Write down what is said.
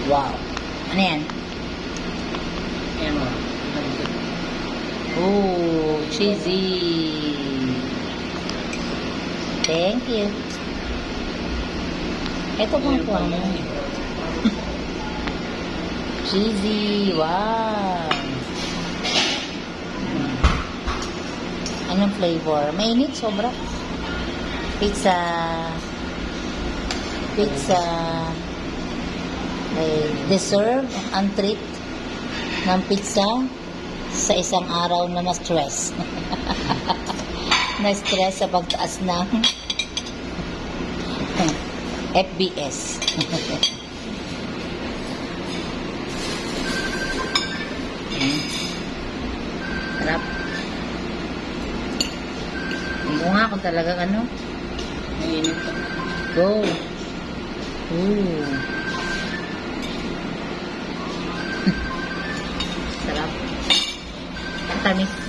Wow. Ano yan? Ayan o. Oh, cheesy. Thank you. Ito pang po. Cheesy. Wow. Anong flavor? Mainit, sobra. Pizza. Pizza. May deserve ang treat ng pizza sa isang araw na na-stress. Na-stress sa pagtaas ng FBS. Sarap. Hindi nga kung talagang ano. Mainit ka. Go. Ooh. Sarap. Ang tamis.